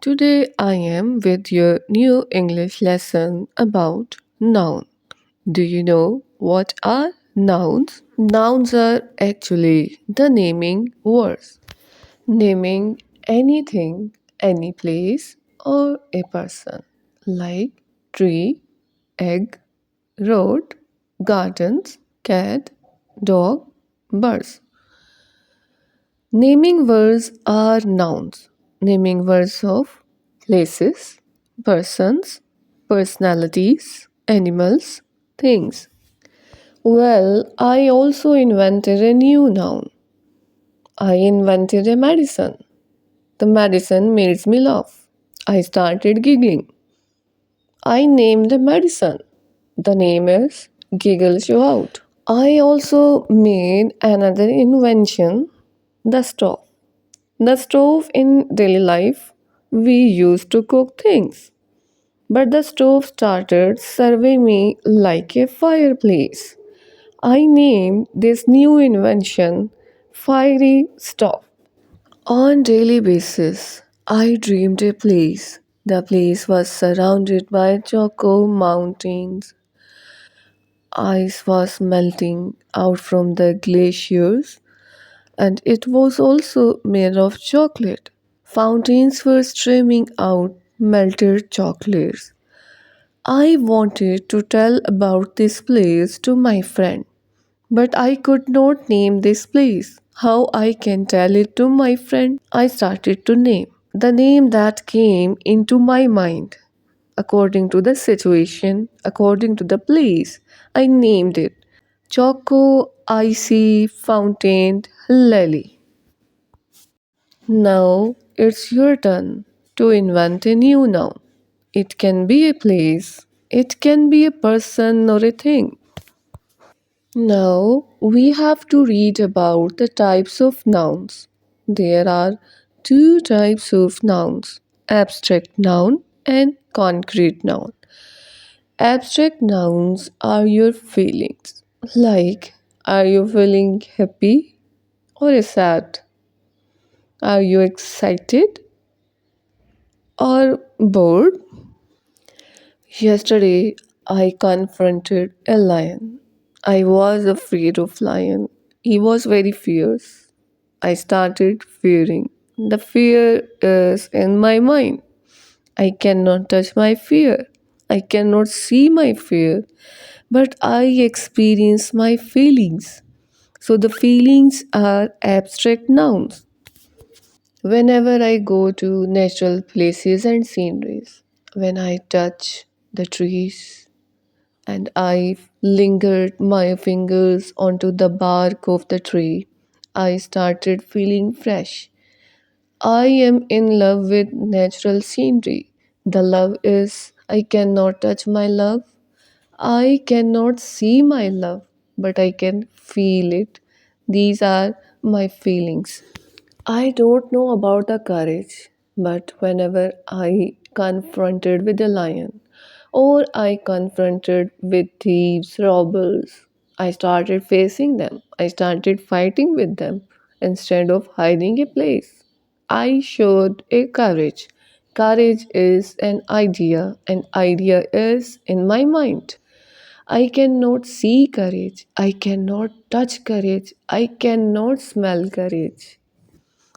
Today I am with your new English lesson about noun. Do you know what are nouns? Nouns are actually the naming words, naming anything, any place, or a person, like tree, egg, road, gardens, cat, dog, birds. Naming words are nouns, naming words of places, persons, personalities, animals, things. Well, I also invented a new noun. I invented a medicine. The medicine makes me laugh. I started giggling. I named the medicine. The name is Giggles You Out. I also made another invention, the stove. The stove in daily life we used to cook things. But the stove started serving me like a fireplace. I named this new invention Fiery Stove. On daily basis, I dreamed a place. The place was surrounded by choco mountains. Ice was melting out from the glaciers, and it was also made of chocolate. Fountains were streaming out melted chocolates. I wanted to tell about this place to my friend, but I could not name this place. How I can tell it to my friend? I started to name the name that came into my mind. According to the situation, according to the place, I named it Choco Icy Fountain Lily. Now it's your turn to invent a new noun. It can be a place, it can be a person or a thing. Now we have to read about the types of nouns. There are two types of nouns, abstract noun and concrete noun. Abstract nouns are your feelings. Like, are you feeling happy or sad? Are you excited or bored? Yesterday, I confronted a lion. I was afraid of lion. He was very fierce. I started fearing. The fear is in my mind. I cannot touch my fear. I cannot see my fear, but I experience my feelings. So the feelings are abstract nouns. Whenever I go to natural places and sceneries, when I touch the trees and I lingered my fingers onto the bark of the tree, I started feeling fresh. I am in love with natural scenery. The love is I cannot touch my love. I cannot see my love, but I can feel it. These are my feelings. I don't know about the courage, but whenever I confronted with a lion or I confronted with thieves, robbers, I started facing them. I started fighting with them instead of hiding a place. I showed a courage. Courage is an idea is in my mind. I cannot see courage. I cannot touch courage. I cannot smell courage.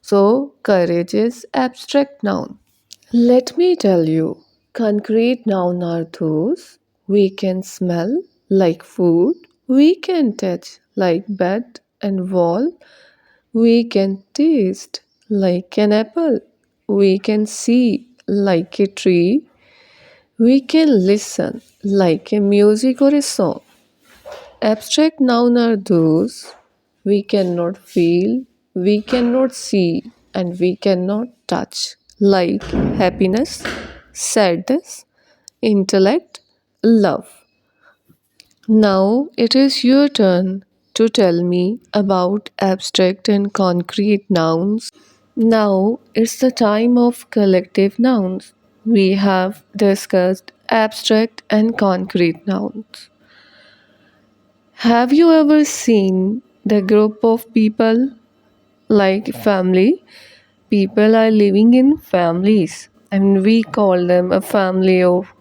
So, courage is abstract noun. Let me tell you, concrete noun are those we can smell like food, we can touch like bed and wall, we can taste like an apple, we can see like a tree, we can listen like a music or a song. Abstract noun are those we cannot feel, we cannot see, and we cannot touch, like happiness, sadness, intellect, love. Now it is your turn to tell me about abstract and concrete nouns. Now it's the time of collective nouns. We have discussed abstract and concrete nouns. Have you ever seen the group of people like family? People are living in families and we call them a family of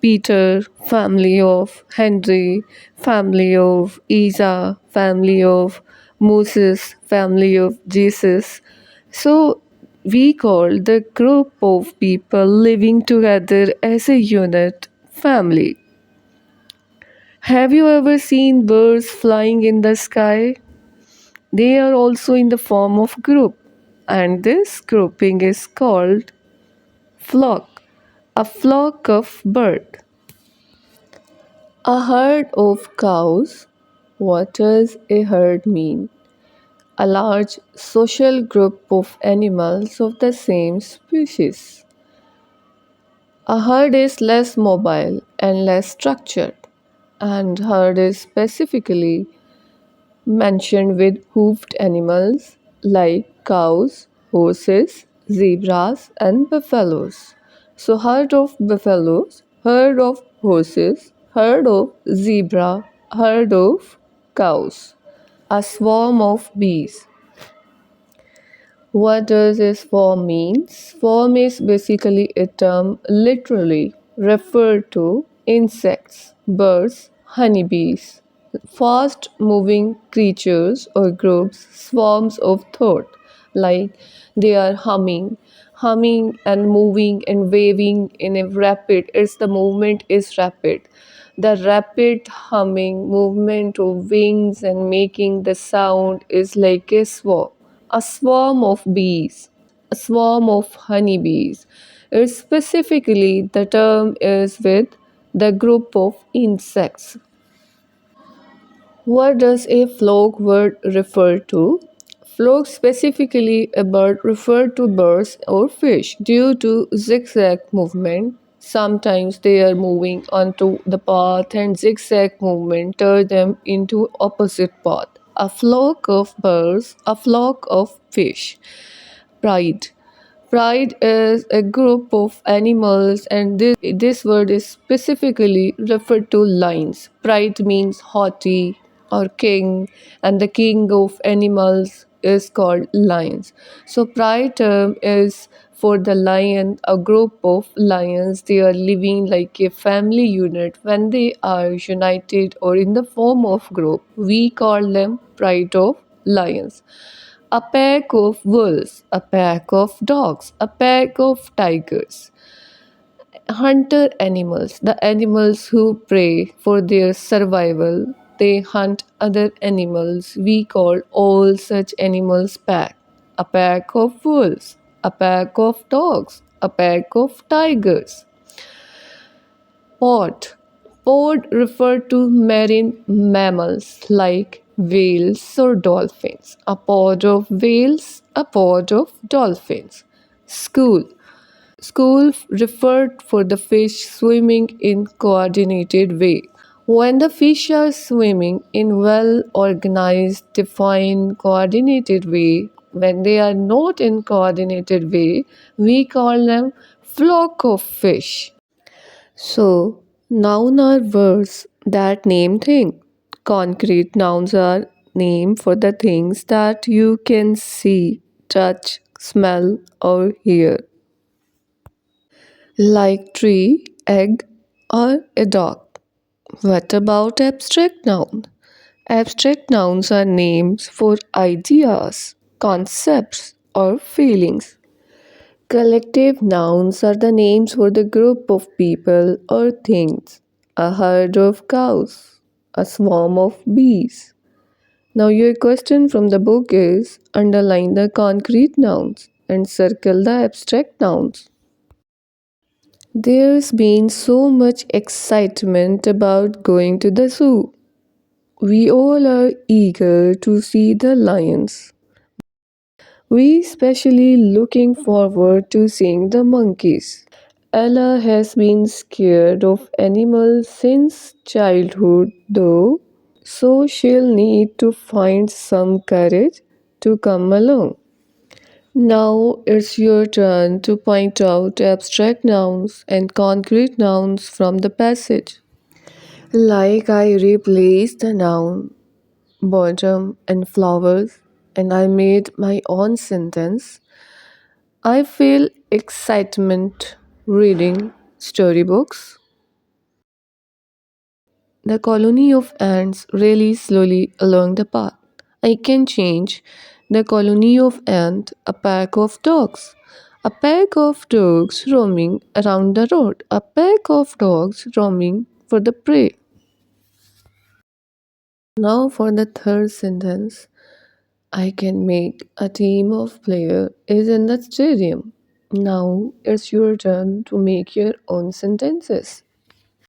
Peter, family of Henry, family of Isa, family of Moses, family of Jesus. So we call the group of people living together as a unit family. Have you ever seen birds flying in the sky? They are also in the form of group, and this grouping is called flock, a flock of bird. A herd of cows. What does a herd mean? A large social group of animals of the same species. A herd is less mobile and less structured, and herd is specifically mentioned with hoofed animals like cows, horses, zebras, and buffaloes. So, herd of buffaloes, herd of horses, herd of zebra, herd of cows. A swarm of bees. What does a swarm mean? Swarm is basically a term literally referred to insects, birds, honeybees, fast moving creatures or groups, swarms of thought, like they are humming and moving and waving in a rapid, it's the movement is rapid. The rapid humming movement of wings and making the sound is like a swarm of bees, a swarm of honeybees. Specifically, the term is with the group of insects. What does a flock word refer to? Flock specifically a bird referred to birds or fish due to zigzag movement. Sometimes they are moving onto the path and zigzag movement turn them into opposite path. A flock of birds, a flock of fish. Pride. Pride is a group of animals, and this word is specifically referred to lions. Pride means haughty or king, and the king of animals is called lions. So, pride term is for the lion, a group of lions. They are living like a family unit. When they are united or in the form of group, we call them pride of lions. A pack of wolves, a pack of dogs, a pack of tigers. Hunter animals, the animals who prey for their survival, they hunt other animals. We call all such animals pack. A pack of wolves, a pack of dogs, a pack of tigers. Pod. Pod refer to marine mammals like whales or dolphins. A pod of whales, a pod of dolphins. School. School referred for the fish swimming in coordinated way. When the fish are swimming in well organized, defined, coordinated way, when they are not in coordinated way, we call them flock of fish. So, noun are words that name things. Concrete nouns are named for the things that you can see, touch, smell, or hear, like tree, egg, or a dog. What about abstract nouns? Abstract nouns are names for ideas, concepts, or feelings. Collective nouns are the names for the group of people or things. A herd of cows, a swarm of bees. Now, your question from the book is underline the concrete nouns and circle the abstract nouns. There's been so much excitement about going to the zoo. We all are eager to see the lions. We especially looking forward to seeing the monkeys. Ella has been scared of animals since childhood, though, so she'll need to find some courage to come along. Now it's your turn to point out abstract nouns and concrete nouns from the passage. Like I replaced the noun bottom and flowers and I made my own sentence. I feel excitement reading storybooks. The colony of ants really slowly along the path. I can change the colony of ants, a pack of dogs. A pack of dogs roaming around the road. A pack of dogs roaming for the prey. Now for the third sentence. I can make a team of players is in the stadium. Now it's your turn to make your own sentences.